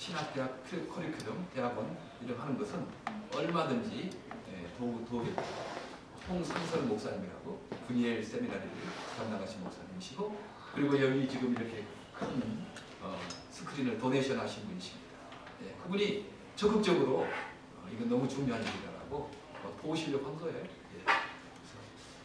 신학대학 커리큘럼, 대학원 이런 하는 것은 얼마든지 도우겠다. 홍상설 목사님이라고 분이엘 세미나리를 담당하신 목사님이시고, 그리고 여기 지금 이렇게 큰 스크린을 도네이션 하신 분이십니다. 그분이 적극적으로 이건 너무 중요한 일이라고 도우시려고 한 거예요.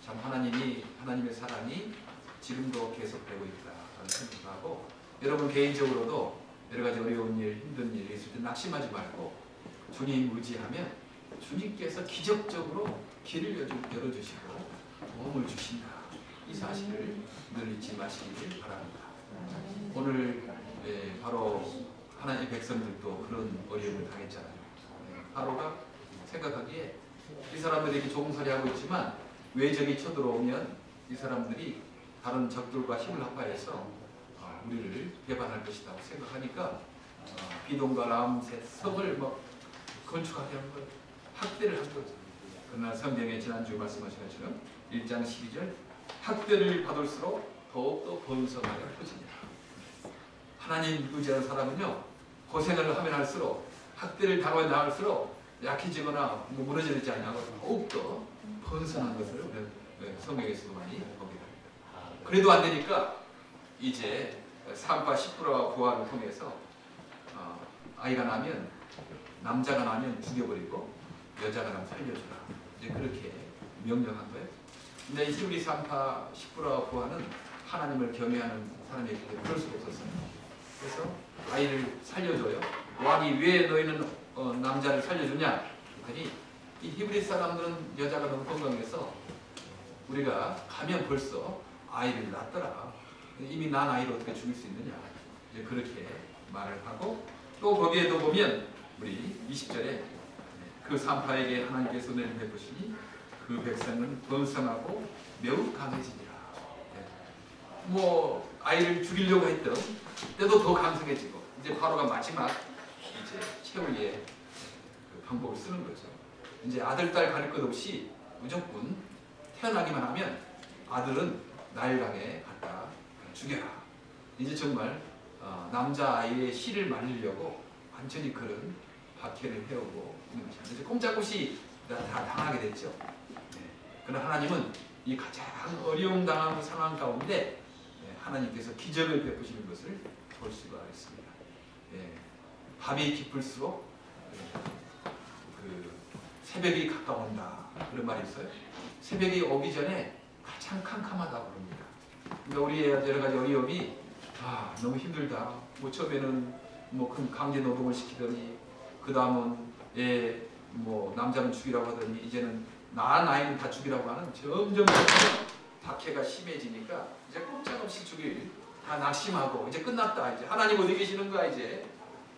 참 하나님의 사랑이 지금도 계속되고 있다라는 생각을 하고, 여러분 개인적으로도 여러 가지 어려운 일, 힘든 일이 있을 때 낙심하지 말고 주님 의지하면 주님께서 기적적으로 길을 열어주시고 도움을 주신다. 이 사실을 늘 잊지 마시길 바랍니다. 오늘 바로 하나님의 백성들도 그런 어려움을 당했잖아요. 바로가 생각하기에 이 사람들이 이렇게 종살이 하고 있지만 외적이 쳐들어오면 이 사람들이 다른 적들과 힘을 합하여서 우리를 배반할 것이다 생각하니까 비동과 람셋 성을 막 건축하게 한 거예요. 학대를 한 거죠. 그러나 성경에 지난주 말씀하신 것처럼 1장 12절 학대를 받을수록 더욱더 번성하게 커지니라. 하나님 의지하는 사람은요, 고생을 하면 할수록, 학대를 당하면 나갈수록 약해지거나 무너지지 않냐고 더욱더 번성한 것을 성경에서도 많이 보게 됩니다. 그래도 안 되니까 이제 산파 10%와 부활을 통해서 아이가 나면, 남자가 나면 죽여버리고 여자가 나면 살려주라, 이제 그렇게 명령한 거예요. 근데 히브리 산파 10%와 부활은 하나님을 경외하는 사람이기 때문에 그럴 수가 없었어요. 그래서 아이를 살려줘요. 왕이 왜 너희는 남자를 살려주냐 했더니 이 히브리 사람들은 여자가 너무 건강해서 우리가 가면 벌써 아이를 낳더라. 이미 난 아이를 어떻게 죽일 수 있느냐, 이제 그렇게 말을 하고, 또 거기에도 보면 우리 20절에 그 산파에게 하나님께서 은혜를 베푸시니 그 백성은 번성하고 매우 강해지니라. 뭐 아이를 죽이려고 했던 때도 더 강성해지고, 이제 바로가 마지막 이제 최후의 그 방법을 쓰는 거죠. 이제 아들 딸 가릴 것 없이 무조건 태어나기만 하면 아들은 나일강에 갖다 죽여라. 이제 정말 남자아이의 씨를 말리려고 완전히 그런 박해를 해오고 있는 것입니다. 이제 꼼짝없이 다 당하게 됐죠. 그러나 하나님은 이 가장 어려움 당한 상황 가운데 하나님께서 기적을 베푸시는 것을 볼 수가 있습니다. 밤이 깊을수록 그 새벽이 가까운다, 그런 말이 있어요. 새벽이 오기 전에 가장 캄캄하다고 그럽니다. 그러니까 우리의 여러 가지 어려움이 너무 힘들다. 뭐 처음에는 뭐 큰 강제 노동을 시키더니, 그 다음은 뭐 남자는 죽이라고 하더니, 이제는 낳은 아이는 다 죽이라고 하는, 점점 박해가 심해지니까 이제 꼼짝없이 죽일, 다 낙심하고 이제 끝났다, 이제 하나님 어디 계시는가, 이제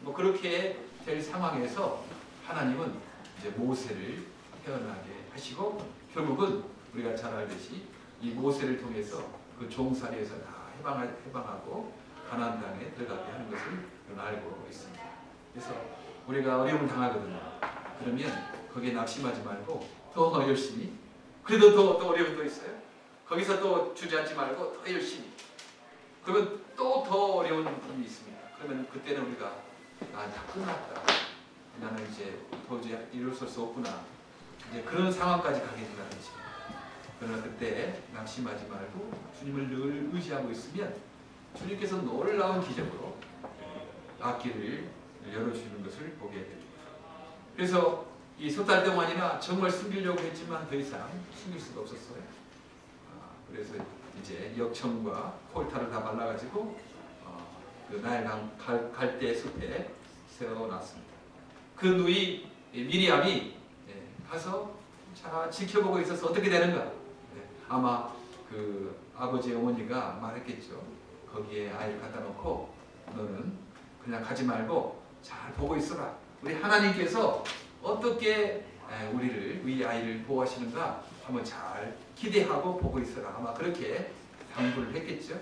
뭐 그렇게 될 상황에서 하나님은 이제 모세를 태어나게 하시고, 결국은 우리가 잘 알듯이 이 모세를 통해서 그 종살이에서 다 해방하고 가나안 땅에 들어가게 하는 것을 알고 있습니다. 그래서 우리가 어려움을 당하거든요. 그러면 거기에 낙심하지 말고 더 열심히, 그래도 더 어려움이 또 있어요. 거기서 또 주저앉지 말고 더 열심히. 그러면 또 더 어려운 일이 있습니다. 그러면 그때는 우리가 다 끝났다, 나는 이제 도저히 이룰 수 없구나, 이제 그런 상황까지 가게 된다는 것입니다. 그러나 그때 낙심하지 말고 주님을 늘 의지하고 있으면 주님께서 놀라운 기적으로 앞길을 열어주시는 것을 보게 됩니다. 그래서 이 석 달 동안이나 정말 숨기려고 했지만 더 이상 숨길 수가 없었어요. 그래서 이제 역청과 콜타를 다 발라가지고 그 나일강 갈대 숲에 세워놨습니다. 그 누이 미리암이 가서 자 지켜보고 있어서 어떻게 되는가. 아마 그 아버지 어머니가 말했겠죠. 거기에 아이를 갖다 놓고 너는 그냥 가지 말고 잘 보고 있어라. 우리 하나님께서 어떻게 우리 아이를 보호하시는가 한번 잘 기대하고 보고 있어라. 아마 그렇게 당부를 했겠죠.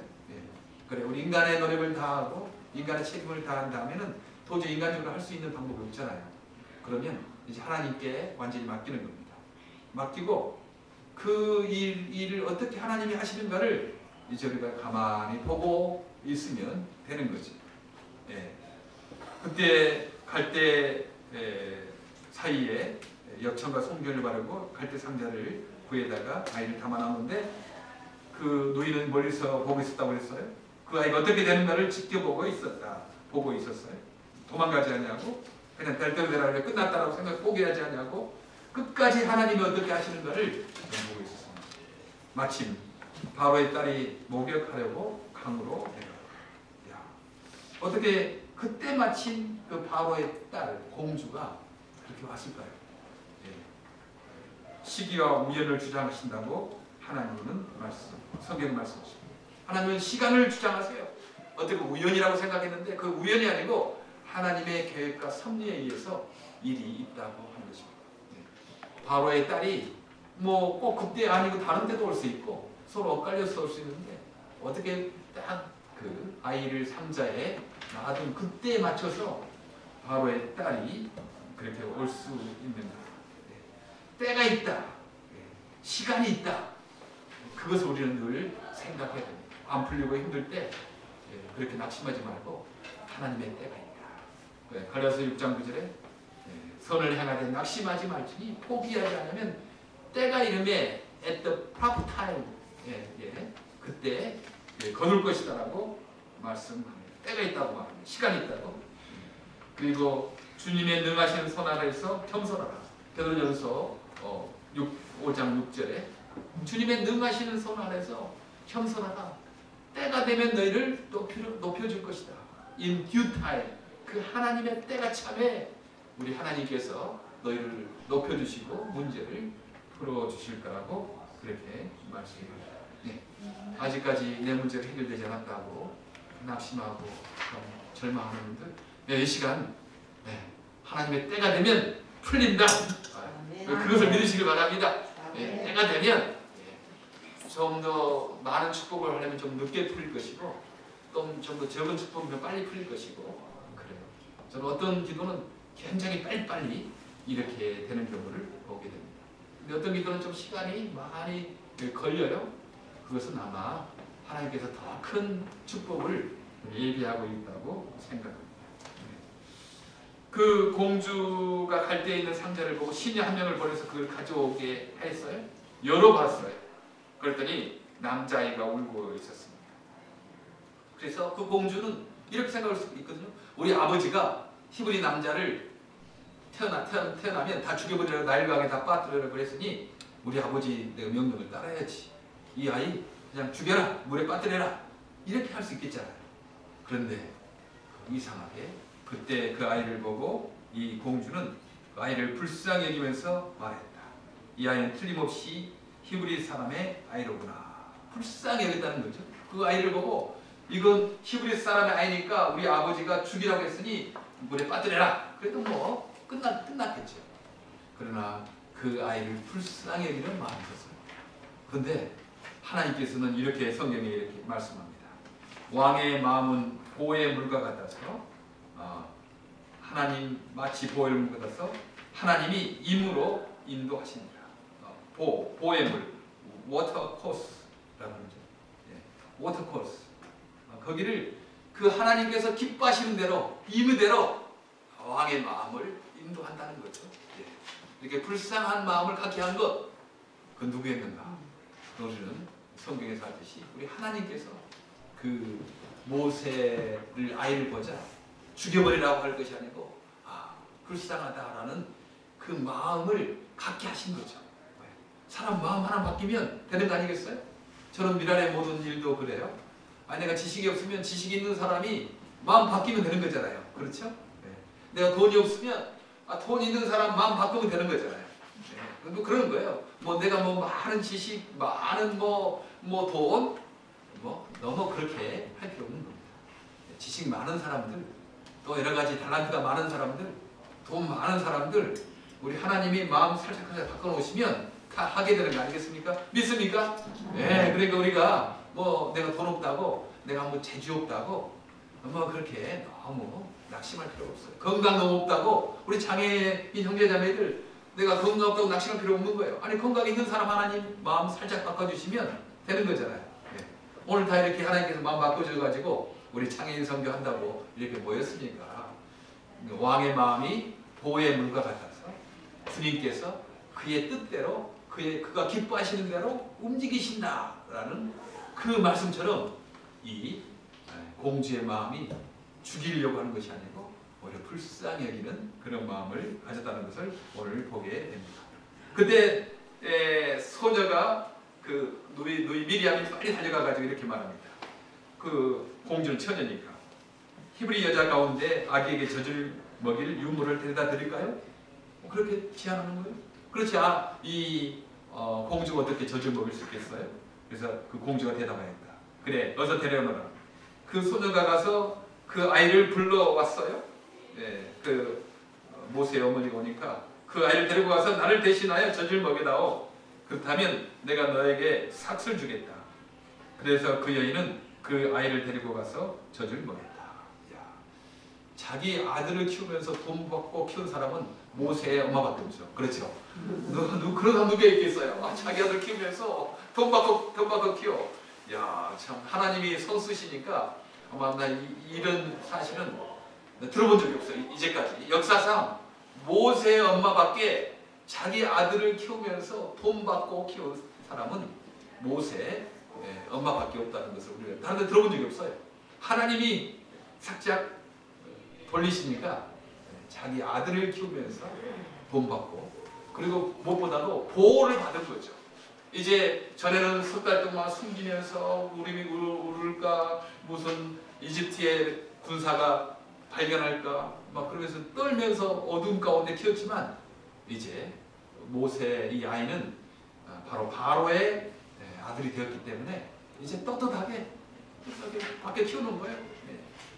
그래, 우리 인간의 노력을 다하고 인간의 책임을 다한 다음에는 도저히 인간적으로 할 수 있는 방법이 없잖아요. 그러면 이제 하나님께 완전히 맡기는 겁니다. 맡기고 그 일을 어떻게 하나님이 하시는가를 이제 우리가 가만히 보고 있으면 되는 거죠. 그때 갈대 사이에 역청과 송편을 바르고 갈대 상자를 구에다가 아이를 담아놨는데 그 노인은 멀리서 보고 있었다고 그랬어요. 그 아이가 어떻게 되는가를 지켜보고 있었어요. 도망가지 않냐고, 그냥 될 대로 되라 그래 끝났다라고 생각 포기하지 않냐고, 끝까지 하나님이 어떻게 하시는가를 보고 있었습니다. 마침 바로의 딸이 목욕하려고 강으로 내려가. 어떻게 그때 마침 그 바로의 딸 공주가 그렇게 왔을까요? 시기와 우연을 주장하신다고 하나님은 성경 말씀하십니다. 하나님은 시간을 주장하세요. 어떻게 우연이라고 생각했는데 그 우연이 아니고 하나님의 계획과 섭리에 의해서 일이 있다고 하는 것입니다. 바로의 딸이 뭐 꼭 그때 아니고 다른 때도 올 수 있고 서로 엇갈려서 올 수 있는데 어떻게 딱 그 아이를 상자에 놔둔 그때에 맞춰서 바로의 딸이 그렇게 올 수 있는가? 때가 있다. 시간이 있다. 그것을 우리는 늘 생각해야 됩니다. 안 풀리고 힘들 때 그렇게 낙심하지 말고 하나님의 때가 있다. 갈라디아서 6장 9절에 선을 행하되 낙심하지 말지니 포기하지 않으면 때가 이름에 at the proper time 그때 거둘 것이다라고 말씀합니다. 때가 있다고 말합니다. 시간이 있다고. 그리고 주님의 능하시는 선 아래에서 겸손하라. 베드로전서 5장 6절에 주님의 능하시는 선 아래서 겸손하라. 때가 되면 너희를 높여줄 것이다. In due time. 그 하나님의 때가 참에 우리 하나님께서 너희를 높여주시고 문제를 풀어주실 거라고 그렇게 말씀합니다. 아직까지 내 문제가 해결되지 않았다고 낙심하고 절망하는 분들, 이 시간 하나님의 때가 되면 풀린다. 그것을 믿으시길 바랍니다. 때가 되면 좀 더 많은 축복을 하려면 좀 늦게 풀릴 것이고 좀 더 적은 축복이면 빨리 풀릴 것이고 그래요. 저는 어떤 기도는 굉장히 빨리빨리 이렇게 되는 경우를 보게 됩니다. 근데 어떤 기도는 좀 시간이 많이 걸려요. 그것은 아마 하나님께서 더 큰 축복을 예비하고 있다고 생각합니다. 그 공주가 갈대에 있는 상자를 보고 신이 한 명을 보내서 그걸 가져오게 했어요. 열어봤어요. 그랬더니 남자아이가 울고 있었습니다. 그래서 그 공주는 이렇게 생각할 수 있거든요. 우리 아버지가 히브리 남자를 태어나면 다 죽여버리라고 나일강에 다 빠뜨려라 그랬으니 우리 아버지 내가 명령을 따라야지. 이 아이 그냥 죽여라, 물에 빠뜨려라, 이렇게 할 수 있겠잖아요. 그런데 이상하게 그때 그 아이를 보고 이 공주는 그 아이를 불쌍히 여기면서 말했다. 이 아이는 틀림없이 히브리 사람의 아이로구나. 불쌍히 여겼다는 거죠. 그 아이를 보고 이건 히브리 사람의 아이니까 우리 아버지가 죽이라고 했으니 물에 빠뜨려라. 그래도 뭐 끝났겠죠. 그러나 그 아이를 불쌍히 여기는 마음이 있었어요. 그런데 하나님께서는 이렇게 성경에 이렇게 말씀합니다. 왕의 마음은 보의 물과 같아서 하나님 마치 보의 물 같아서 하나님이 임으로 인도하십니다. 보의 물, 워터 코스라는 거죠. 워터 코스. 거기를 그 하나님께서 기뻐하시는 대로 임의대로 왕의 마음을 인도한다는 거죠. 이렇게 불쌍한 마음을 갖게 한 것, 그 누구였는가? 우리는 성경에서 하듯이 우리 하나님께서 그 모세를 아이를 보자 죽여버리라고 할 것이 아니고 불쌍하다라는 그 마음을 갖게 하신 거죠. 사람 마음 하나 바뀌면 되는 거 아니겠어요? 저는 미랄의 모든 일도 그래요. 내가 지식이 없으면 지식이 있는 사람이 마음 바뀌면 되는 거잖아요. 그렇죠? 내가 돈이 없으면 돈 있는 사람 마음 바꾸면 되는 거잖아요. 그런 거예요. 뭐 내가 뭐 많은 지식, 많은 돈, 너무 그렇게 할 필요 없는 겁니다. 지식 많은 사람들, 또 여러 가지 달란트가 많은 사람들, 돈 많은 사람들, 우리 하나님이 마음 살짝 바꿔놓으시면 다 하게 되는 거 아니겠습니까? 믿습니까? 네, 그러니까 우리가 뭐 내가 돈 없다고, 내가 뭐 재주 없다고, 그렇게 너무 낙심할 필요 없어요. 건강 너무 없다고, 우리 장애인 형제자매들, 내가 건강 없다고 낙심할 필요 없는 거예요. 아니, 건강 있는 사람 하나님 마음 살짝 바꿔주시면 되는 거잖아요. 네. 오늘 다 이렇게 하나님께서 마음 바꿔줘가지고 우리 장애인 선교한다고 이렇게 모였으니까 왕의 마음이 보호의 문과 같아서 주님께서 그의 뜻대로 그가 기뻐하시는 대로 움직이신다라는 그 말씀처럼 이 공주의 마음이 죽이려고 하는 것이 아니고 오히려 불쌍히 여기는 그런 마음을 가졌다는 것을 오늘 보게 됩니다. 그때 소녀가 그 누이 미리암이 빨리 달려가가지고 이렇게 말합니다. 그 공주는 처녀니까 히브리 여자 가운데 아기에게 젖을 먹일 유물을 데려다 드릴까요? 그렇게 제안하는 거예요. 그렇지, 이 공주가 어떻게 젖을 먹일 수 있겠어요? 그래서 그 공주가 대답하였다. 그래, 어서 데려오너라. 그 소녀가 가서 그 아이를 불러왔어요. 그 모세의 어머니가 오니까 그 아이를 데리고 가서 나를 대신하여 젖을 먹여다오. 그렇다면 내가 너에게 삭슬 주겠다. 그래서 그 여인은 그 아이를 데리고 가서 젖을 먹였다. 자기 아들을 키우면서 돈 받고 키운 사람은 모세의 엄마밖에 없죠. 그렇죠? 그런 사람 누가 있겠어요? 자기 아들 키우면서 돈 받고 키워. 참 하나님이 손 쓰시니까 아마 나 이런 사실은 들어본 적이 없어요. 이제까지 역사상 모세의 엄마밖에 자기 아들을 키우면서 돈 받고 키운 사람은 모세의 엄마밖에 없다는 것을 우리가 다른 데 들어본 적이 없어요. 하나님이 살짝 돌리시니까 자기 아들을 키우면서 돈 받고, 그리고 무엇보다도 보호를 받은 거죠. 이제 전에는 석 달 동안 숨기면서 우리 울을까, 무슨 이집트의 군사가 발견할까 막 그러면서 떨면서 어둠 가운데 키웠지만, 이제 모세 이 아이는 바로 바로의 아들이 되었기 때문에 이제 떳떳하게 밖에 키우는 거예요.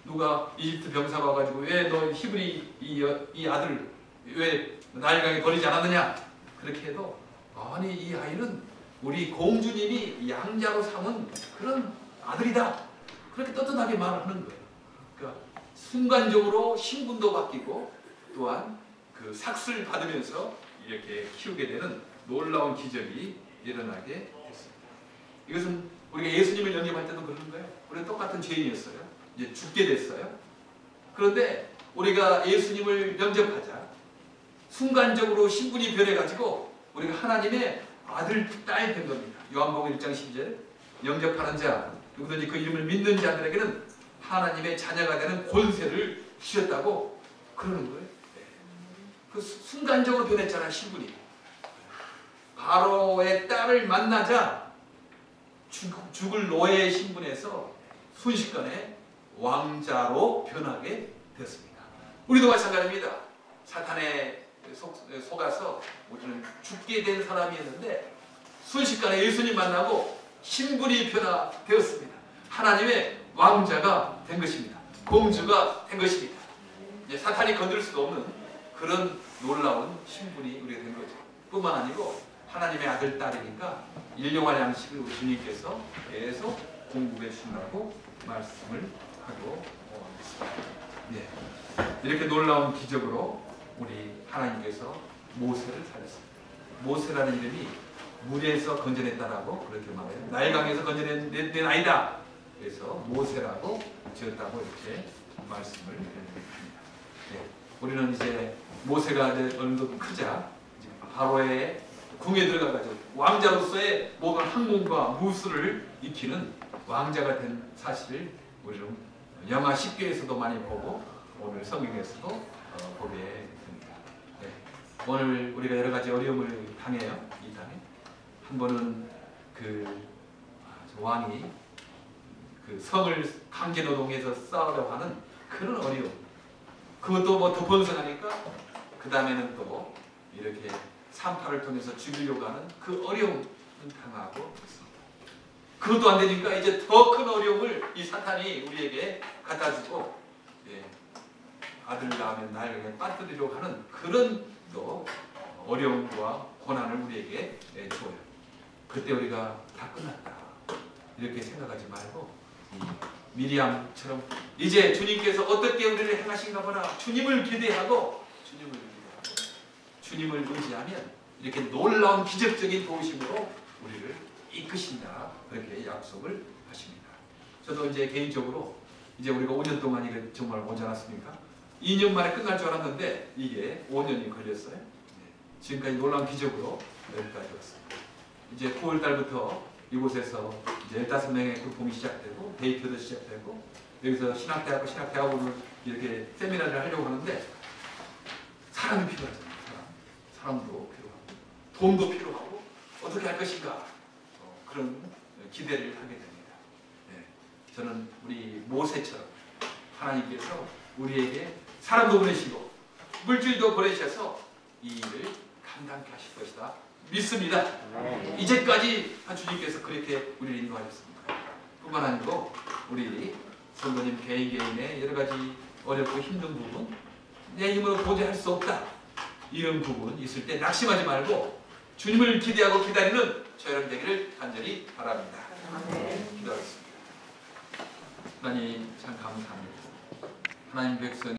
누가 이집트 병사가 와가지고 왜 너 히브리 이 아들 왜 나일강에 버리지 않았느냐, 그렇게 해도 아니 이 아이는 우리 공주님이 양자로 삼은 그런 아들이다, 그렇게 떳떳하게 말을 하는 거예요. 그러니까 순간적으로 신분도 바뀌고 또한 그 삭슬 받으면서 이렇게 키우게 되는 놀라운 기적이 일어나게 됐습니다. 이것은 우리가 예수님을 영접할 때도 그러는 거예요. 우리가 똑같은 죄인이었어요. 이제 죽게 됐어요. 그런데 우리가 예수님을 영접하자 순간적으로 신분이 변해가지고 우리가 하나님의 아들, 딸 된 겁니다. 요한복음 1장 12절 영접하는 자, 누구든지 그 이름을 믿는 자들에게는 하나님의 자녀가 되는 권세를 주셨다고 그러는 거예요. 그 순간적으로 변했잖아요, 신분이. 바로의 딸을 만나자 죽을 노예의 신분에서 순식간에 왕자로 변하게 되었습니다. 우리도 마찬가지입니다. 사탄에 속아서 우리는 죽게 된 사람이었는데 순식간에 예수님 만나고 신분이 변화되었습니다. 하나님의 왕자가 된 것입니다. 공주가 된 것입니다. 이제 사탄이 건들 수도 없는 그런 놀라운 신분이 우리가 된 거죠. 뿐만 아니고 하나님의 아들, 딸이니까 일용할 양식을 우리 주님께서 계속 공급해 주신다고 말씀을 하고 있습니다. 이렇게 놀라운 기적으로 우리 하나님께서 모세를 살렸습니다. 모세라는 이름이 물에서 건져냈다라고 그렇게 말해요. 나일강에서 건져낸 아이다. 그래서 모세라고 지었다고 이렇게 말씀을 드립니다. 우리는 이제 모세가 어느 정도 크자 바로의 궁에 들어가가지고 왕자로서의 모든 학문과 무술을 익히는 왕자가 된 사실을 우리는 영화 10개에서도 많이 보고 오늘 성경에서도 보게 됩니다. 오늘 우리가 여러 가지 어려움을 당해요. 이 땅에 한 번은 그 왕이 그 성을 강제노동해서 쌓으려고 하는 그런 어려움, 그것도 뭐 더 번성하니까 그 다음에는 또 이렇게 산파를 통해서 죽이려고 하는 그 어려움을 당하고 있습니다. 그것도 안 되니까 이제 더 큰 어려움을 이 사탄이 우리에게 갖다 주고 아들 낳으면 나에게 빠뜨리려고 하는 그런 또 어려움과 고난을 우리에게 줘요. 그때 우리가 다 끝났다 이렇게 생각하지 말고 미리암처럼 이제 주님께서 어떻게 우리를 행하신가 보나 주님을 기대하고 주님을 의지하면 이렇게 놀라운 기적적인 도우심으로 우리를 이끄신다, 그렇게 약속을 하십니다. 저도 이제 개인적으로 이제 우리가 5년 동안 이게 정말 오지 않았습니까? 2년 만에 끝날 줄 알았는데 이게 5년이 걸렸어요. 네. 지금까지 놀라운 기적으로 여기까지 왔습니다. 이제 9월 달부터 이곳에서 이제 15명의 그룹이 시작되고 데이트도 시작되고 여기서 신학대학원을 이렇게 세미나를 하려고 하는데 사람이 필요하잖아요. 사람도 필요하고 돈도 필요하고 어떻게 할 것인가 그런 기대를 하게 됩니다. 네. 저는 우리 모세처럼 하나님께서 우리에게 사람도 보내시고 물질도 보내셔서 이 일을 감당케 하실 것이다 믿습니다. 이제까지 주님께서 그렇게 우리를 인도하셨습니다. 뿐만 아니고 우리 성도님 개인의 여러 가지 어렵고 힘든 부분, 내 힘으로 도저히 할 수 없다 이런 부분 있을 때 낙심하지 말고 주님을 기대하고 기다리는 저 여러분 되기를 간절히 바랍니다. 기도하겠습니다. 하나님 참 감사합니다. 하나님 백성